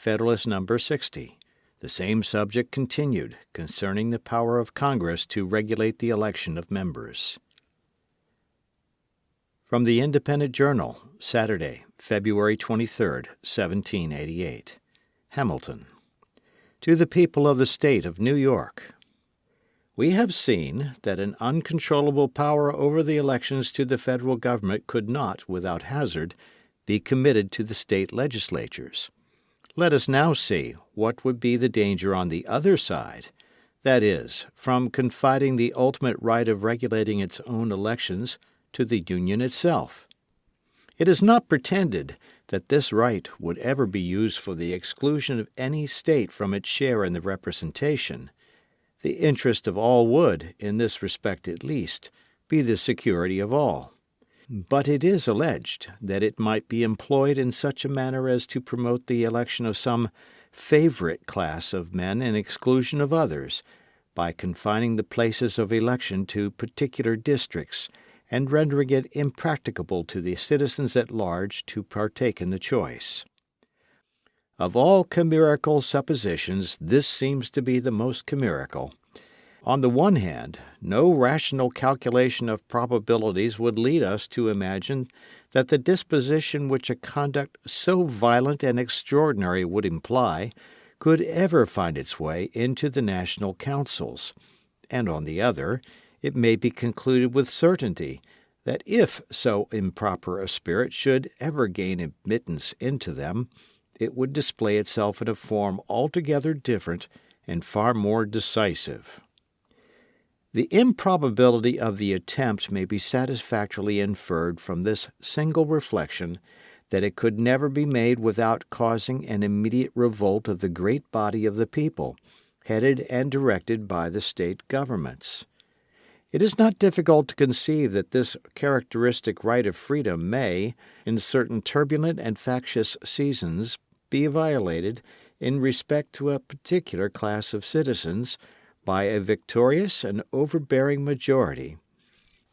Federalist No. 60. The same subject continued concerning the power of Congress to regulate the election of members. From the Independent Journal, Saturday, February 23, 1788. Hamilton. To the people of the State of New York. We have seen that an uncontrollable power over the elections to the federal government could not, without hazard, be committed to the state legislatures. Let us now see what would be the danger on the other side, that is, from confiding the ultimate right of regulating its own elections to the Union itself. It is not pretended that this right would ever be used for the exclusion of any state from its share in the representation. The interest of all would, in this respect at least, be the security of all. But it is alleged that it might be employed in such a manner as to promote the election of some favorite class of men in exclusion of others, by confining the places of election to particular districts, and rendering it impracticable to the citizens at large to partake in the choice. Of all chimerical suppositions, this seems to be the most chimerical. On the one hand, no rational calculation of probabilities would lead us to imagine that the disposition which a conduct so violent and extraordinary would imply could ever find its way into the national councils, and on the other, it may be concluded with certainty that if so improper a spirit should ever gain admittance into them, it would display itself in a form altogether different and far more decisive. The improbability of the attempt may be satisfactorily inferred from this single reflection that it could never be made without causing an immediate revolt of the great body of the people, headed and directed by the state governments. It is not difficult to conceive that this characteristic right of freedom may, in certain turbulent and factious seasons, be violated in respect to a particular class of citizens by a victorious and overbearing majority,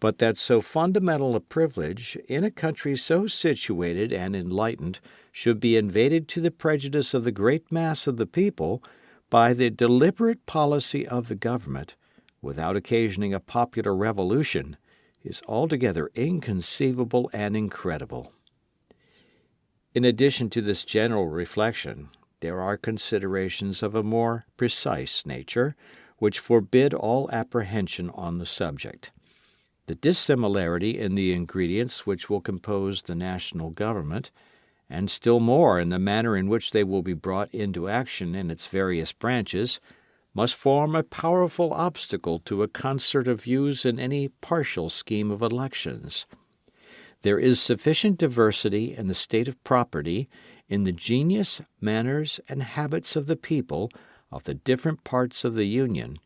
but that so fundamental a privilege in a country so situated and enlightened should be invaded to the prejudice of the great mass of the people by the deliberate policy of the government, without occasioning a popular revolution, is altogether inconceivable and incredible. In addition to this general reflection, there are considerations of a more precise nature, which forbid all apprehension on the subject. The dissimilarity in the ingredients which will compose the national government, and still more in the manner in which they will be brought into action in its various branches, must form a powerful obstacle to a concert of views in any partial scheme of elections. There is sufficient diversity in the state of property, in the genius, manners, and habits of the people of the different parts of the Union,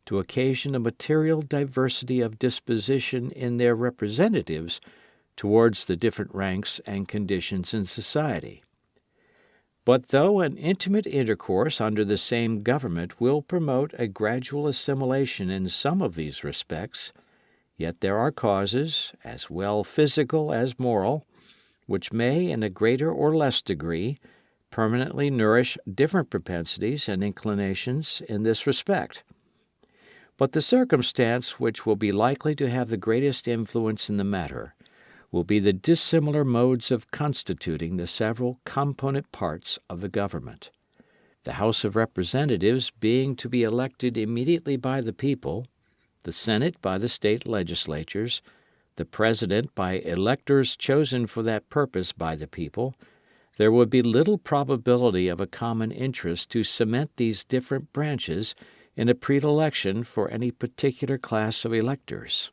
to occasion a material diversity of disposition in their representatives towards the different ranks and conditions in society. But though an intimate intercourse under the same government will promote a gradual assimilation in some of these respects, yet there are causes, as well physical as moral, which may, in a greater or less degree, permanently nourish different propensities and inclinations in this respect. But the circumstance which will be likely to have the greatest influence in the matter will be the dissimilar modes of constituting the several component parts of the government. The House of Representatives being to be elected immediately by the people, the Senate by the state legislatures, the President by electors chosen for that purpose by the people, there would be little probability of a common interest to cement these different branches in a predilection for any particular class of electors.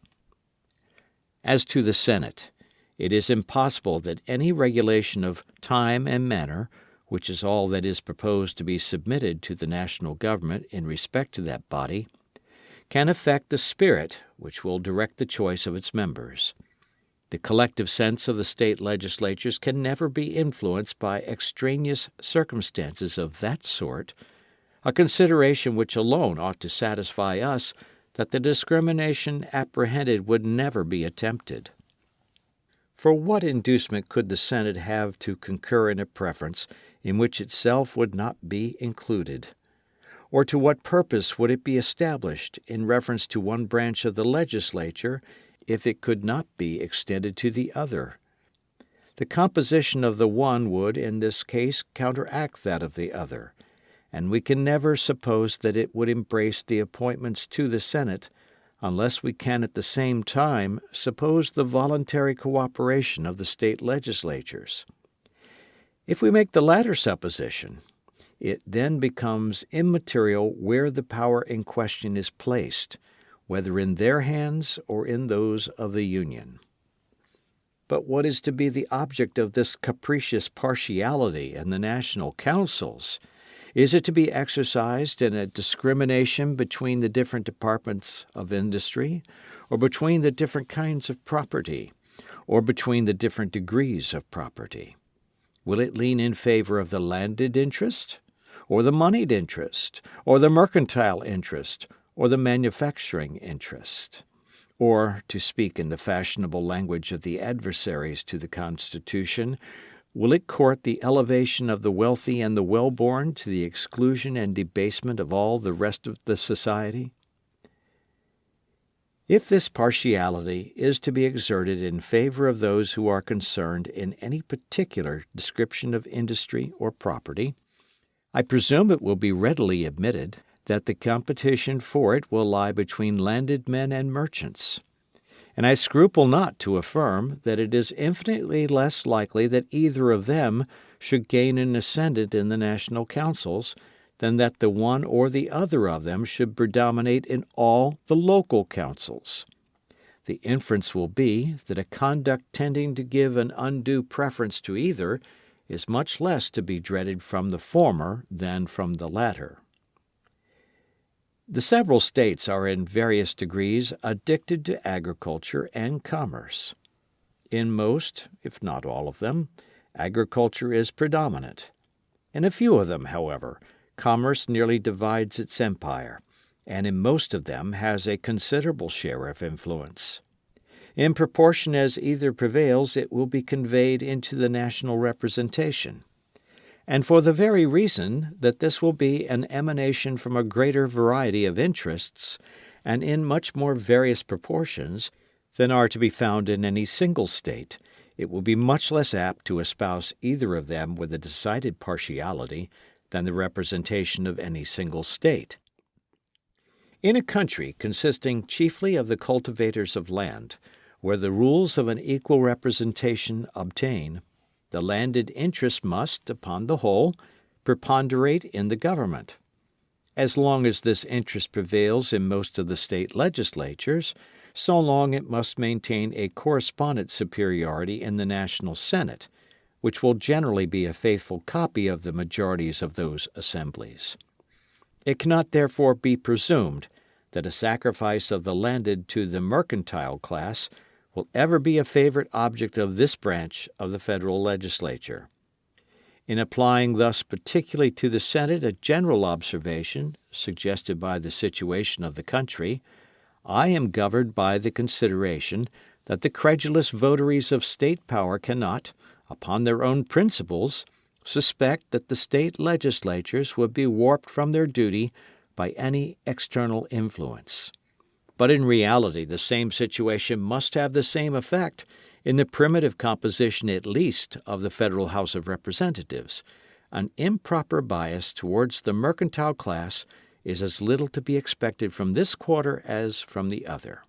As to the Senate, it is impossible that any regulation of time and manner, which is all that is proposed to be submitted to the national government in respect to that body, can affect the spirit which will direct the choice of its members. The collective sense of the state legislatures can never be influenced by extraneous circumstances of that sort, a consideration which alone ought to satisfy us that the discrimination apprehended would never be attempted. For what inducement could the Senate have to concur in a preference in which itself would not be included? Or to what purpose would it be established in reference to one branch of the legislature if it could not be extended to the other? The composition of the one would, in this case, counteract that of the other, and we can never suppose that it would embrace the appointments to the Senate unless we can at the same time suppose the voluntary cooperation of the state legislatures. If we make the latter supposition, it then becomes immaterial where the power in question is placed, whether in their hands or in those of the Union. But what is to be the object of this capricious partiality in the national councils? Is it to be exercised in a discrimination between the different departments of industry, or between the different kinds of property, or between the different degrees of property? Will it lean in favor of the landed interest, or the moneyed interest, or the mercantile interest, or the manufacturing interest? Or, to speak in the fashionable language of the adversaries to the Constitution, will it court the elevation of the wealthy and the well-born to the exclusion and debasement of all the rest of the society? If this partiality is to be exerted in favor of those who are concerned in any particular description of industry or property, I presume it will be readily admitted that the competition for it will lie between landed men and merchants. And I scruple not to affirm that it is infinitely less likely that either of them should gain an ascendant in the national councils than that the one or the other of them should predominate in all the local councils. The inference will be that a conduct tending to give an undue preference to either is much less to be dreaded from the former than from the latter. The several states are in various degrees addicted to agriculture and commerce. In most, if not all of them, agriculture is predominant. In a few of them, however, commerce nearly divides its empire, and in most of them has a considerable share of influence. In proportion as either prevails, it will be conveyed into the national representation. And for the very reason that this will be an emanation from a greater variety of interests, and in much more various proportions, than are to be found in any single state, it will be much less apt to espouse either of them with a decided partiality than the representation of any single state. In a country consisting chiefly of the cultivators of land, where the rules of an equal representation obtain, the landed interest must, upon the whole, preponderate in the government. As long as this interest prevails in most of the state legislatures, so long it must maintain a correspondent superiority in the national Senate, which will generally be a faithful copy of the majorities of those assemblies. It cannot therefore be presumed that a sacrifice of the landed to the mercantile class will ever be a favorite object of this branch of the federal legislature. In applying thus particularly to the Senate a general observation suggested by the situation of the country, I am governed by the consideration that the credulous votaries of state power cannot, upon their own principles, suspect that the state legislatures would be warped from their duty by any external influence. But in reality the same situation must have the same effect in the primitive composition at least of the Federal House of Representatives. An improper bias towards the mercantile class is as little to be expected from this quarter as from the other.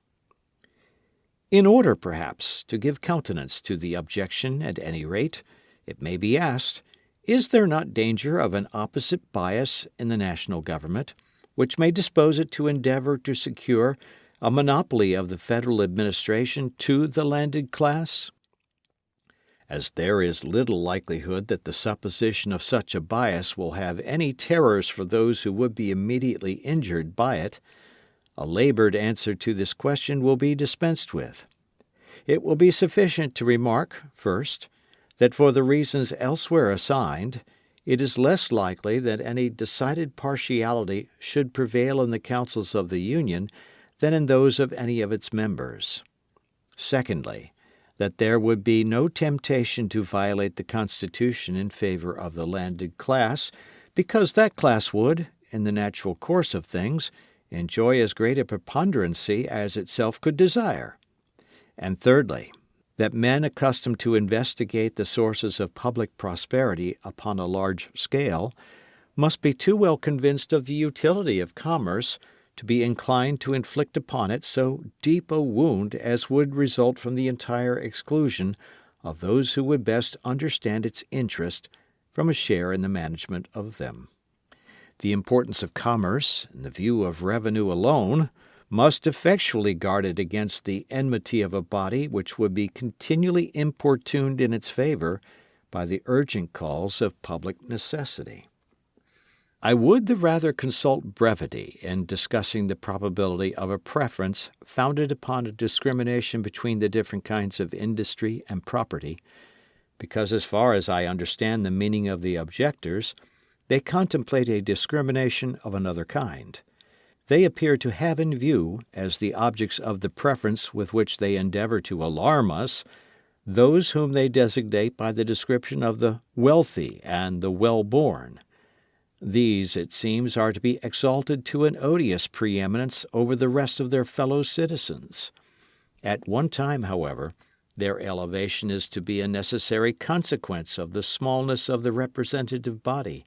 In order, perhaps, to give countenance to the objection at any rate, it may be asked, is there not danger of an opposite bias in the national government, which may dispose it to endeavor to secure a monopoly of the federal administration to the landed class? As there is little likelihood that the supposition of such a bias will have any terrors for those who would be immediately injured by it, a labored answer to this question will be dispensed with. It will be sufficient to remark, first, that for the reasons elsewhere assigned, it is less likely that any decided partiality should prevail in the councils of the Union than in those of any of its members. Secondly, that there would be no temptation to violate the Constitution in favor of the landed class, because that class would, in the natural course of things, enjoy as great a preponderancy as itself could desire. And thirdly, that men accustomed to investigate the sources of public prosperity upon a large scale must be too well convinced of the utility of commerce to be inclined to inflict upon it so deep a wound as would result from the entire exclusion of those who would best understand its interest from a share in the management of them. The importance of commerce, in the view of revenue alone, must effectually guard it against the enmity of a body which would be continually importuned in its favor by the urgent calls of public necessity. I would the rather consult brevity in discussing the probability of a preference founded upon a discrimination between the different kinds of industry and property, because as far as I understand the meaning of the objectors, they contemplate a discrimination of another kind. They appear to have in view, as the objects of the preference with which they endeavor to alarm us, those whom they designate by the description of the wealthy and the well-born. These, it seems, are to be exalted to an odious preeminence over the rest of their fellow citizens. At one time, however, their elevation is to be a necessary consequence of the smallness of the representative body.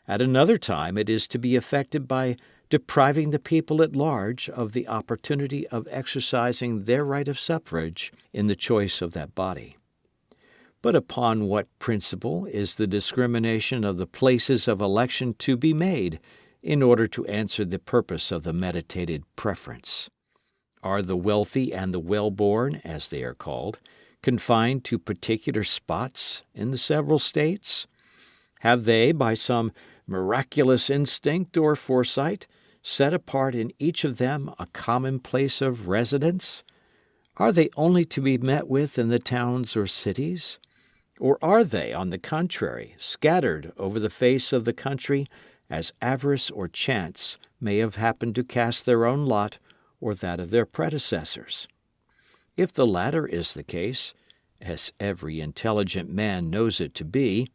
At another time it is to be effected by depriving the people at large of the opportunity of exercising their right of suffrage in the choice of that body. But upon what principle is the discrimination of the places of election to be made in order to answer the purpose of the meditated preference? Are the wealthy and the well-born, as they are called, confined to particular spots in the several states? Have they, by some miraculous instinct or foresight, set apart in each of them a common place of residence? Are they only to be met with in the towns or cities? Or are they, on the contrary, scattered over the face of the country as avarice or chance may have happened to cast their own lot or that of their predecessors? If the latter is the case, as every intelligent man knows it to be,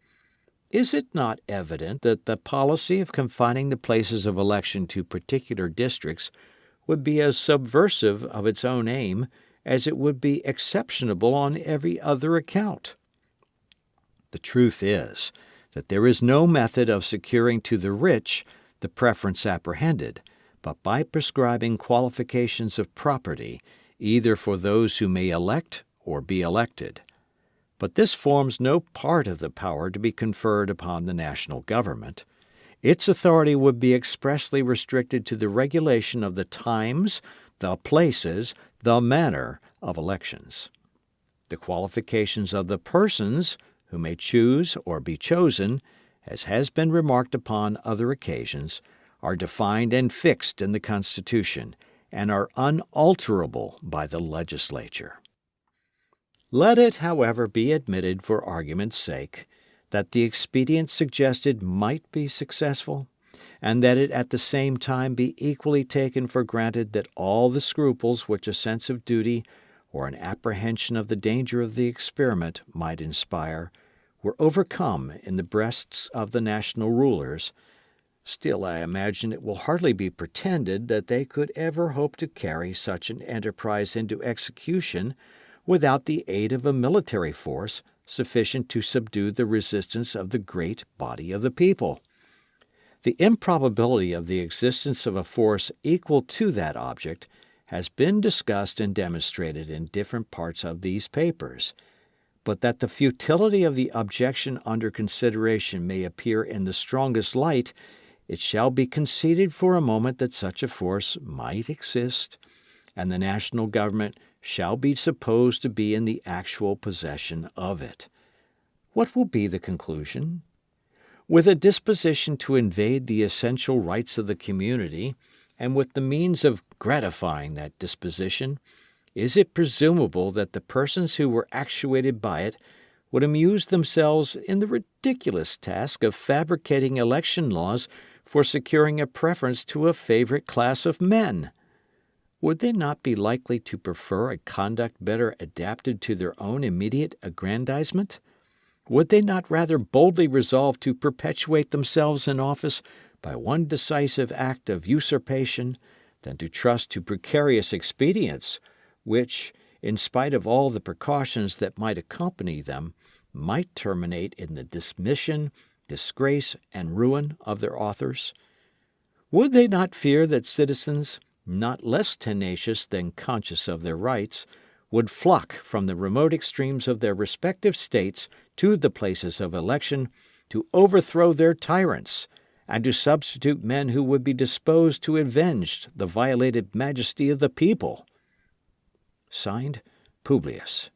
is it not evident that the policy of confining the places of election to particular districts would be as subversive of its own aim as it would be exceptionable on every other account? The truth is that there is no method of securing to the rich the preference apprehended, but by prescribing qualifications of property, either for those who may elect or be elected. But this forms no part of the power to be conferred upon the national government. Its authority would be expressly restricted to the regulation of the times, the places, the manner of elections. The qualifications of the persons who may choose or be chosen, as has been remarked upon other occasions, are defined and fixed in the Constitution, and are unalterable by the legislature. Let it, however, be admitted for argument's sake that the expedient suggested might be successful, and that it at the same time be equally taken for granted that all the scruples which a sense of duty or an apprehension of the danger of the experiment might inspire were overcome in the breasts of the national rulers. Still, I imagine it will hardly be pretended that they could ever hope to carry such an enterprise into execution without the aid of a military force sufficient to subdue the resistance of the great body of the people. The improbability of the existence of a force equal to that object has been discussed and demonstrated in different parts of these papers, but that the futility of the objection under consideration may appear in the strongest light, it shall be conceded for a moment that such a force might exist, and the national government shall be supposed to be in the actual possession of it. What will be the conclusion? With a disposition to invade the essential rights of the community, and with the means of gratifying that disposition, is it presumable that the persons who were actuated by it would amuse themselves in the ridiculous task of fabricating election laws for securing a preference to a favorite class of men? would they not be likely to prefer a conduct better adapted to their own immediate aggrandizement? Would they not rather boldly resolve to perpetuate themselves in office by one decisive act of usurpation than to trust to precarious expedients, which, in spite of all the precautions that might accompany them, might terminate in the dismission, disgrace, and ruin of their authors? Would they not fear that citizens, not less tenacious than conscious of their rights, would flock from the remote extremes of their respective states to the places of election to overthrow their tyrants, and to substitute men who would be disposed to avenge the violated majesty of the people? Signed, Publius.